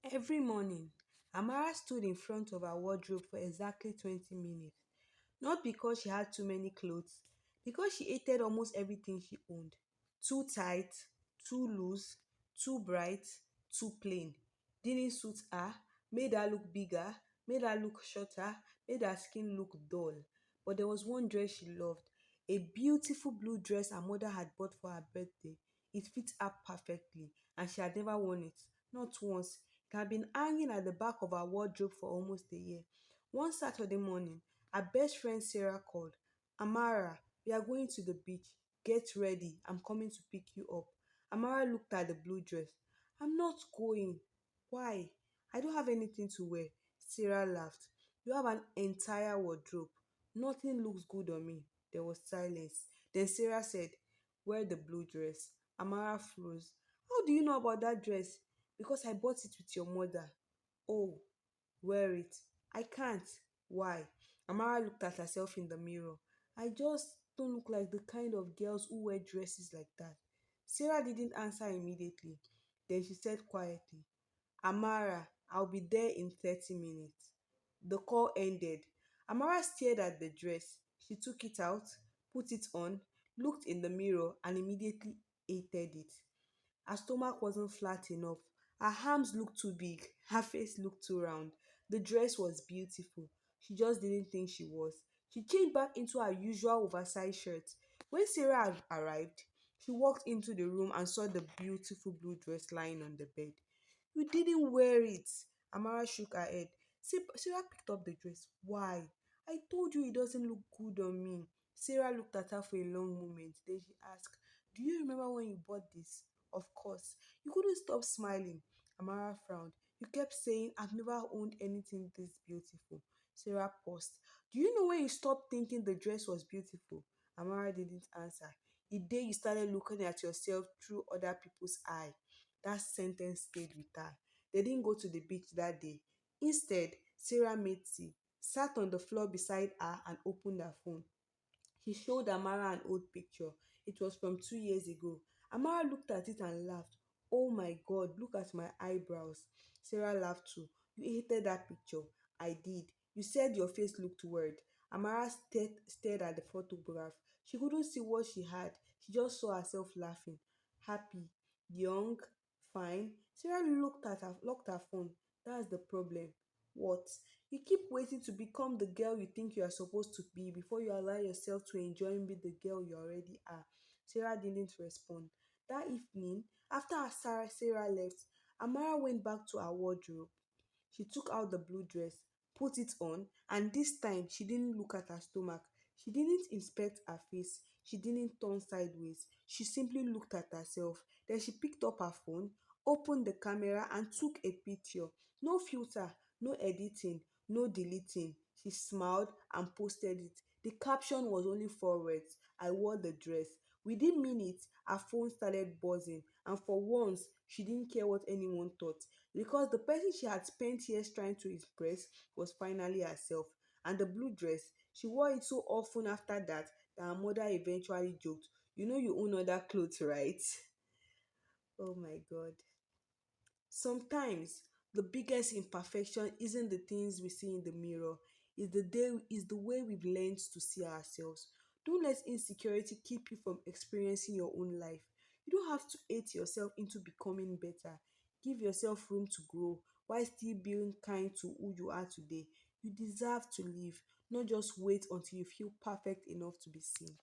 Every morning, Amara stood in front of her wardrobe for exactly 20 minutes. Not because she had too many clothes, because she hated almost everything she owned. Too tight, too loose, too bright, too plain. Didn't suit her, made her look bigger, made her look shorter, made her skin look dull. But there was one dress she loved, a beautiful blue dress her mother had bought for her birthday. It fit her perfectly, and she had never worn it, not once. It had been hanging at the back of her wardrobe for almost a year. One Saturday morning, her best friend Sarah called. Amara, we are going to the beach. Get ready. I'm coming to pick you up. Amara looked at the blue dress. I'm not going. Why? I don't have anything to wear. Sarah laughed. You have an entire wardrobe. Nothing looks good on me. There was silence. Then Sarah said, wear the blue dress. Amara froze. How do you know about that dress? Because I bought it with your mother. Oh, wear it. I can't. Why? Amara looked at herself in the mirror. I just don't look like the kind of girls who wear dresses like that. Sarah didn't answer immediately. Then she said quietly, Amara, I'll be there in 30 minutes. The call ended. Amara stared at the dress. She took it out, put it on, looked in the mirror, and immediately hated it. Her stomach wasn't flat enough. Her arms looked too big. Her face looked too round. The dress was beautiful. She just didn't think she was. She changed back into her usual oversized shirt. When Sarah had arrived, she walked into the room and saw the beautiful blue dress lying on the bed. You didn't wear it. Amara shook her head. Sarah picked up the dress. Why? I told you it doesn't look good on me. Sarah looked at her for a long moment. Then she asked, do you remember when you bought this? Of course. You couldn't stop smiling. Amara frowned. You kept saying, I've never owned anything this beautiful. Sarah paused. Do you know when you stopped thinking the dress was beautiful? Amara didn't answer. The day you started looking at yourself through other people's eye. That sentence stayed with her. They didn't go to the beach that day. Instead, Sarah made tea, sat on the floor beside her, and opened her phone. He showed Amara an old picture. It was from 2 years ago. Amara looked at it and laughed. Oh my God, look at my eyebrows. Sarah laughed too. You hated that picture. I did. You said your face looked weird. Amara stared at the photograph. She couldn't see what she had. She just saw herself laughing. Happy, young, fine. Sarah looked her phone. That's the problem. What? You keep waiting to become the girl you think you are supposed to be before you allow yourself to enjoy and be the girl you already are. Sarah didn't respond. That evening, after Sarah left, Amara went back to her wardrobe. She took out the blue dress, put it on, and this time she didn't look at her stomach. She didn't inspect her face. She didn't turn sideways. She simply looked at herself. Then she picked up her phone, opened the camera, and took a picture. No filter, no editing, no deleting. She smiled and posted it. The caption was only 4 words. I wore the dress. Within minutes, her phone started buzzing, and for once, she didn't care what anyone thought because the person she had spent years trying to impress was finally herself. And the blue dress, she wore it so often after that her mother eventually joked, you know you own other clothes, right? Oh my God. Sometimes the biggest imperfection isn't the things we see in the mirror, is the way we've learned to see ourselves. Don't let insecurity keep you from experiencing your own life. You don't have to hate yourself into becoming better. Give yourself room to grow while still being kind to who you are today. You deserve to live, not just wait until you feel perfect enough to be seen.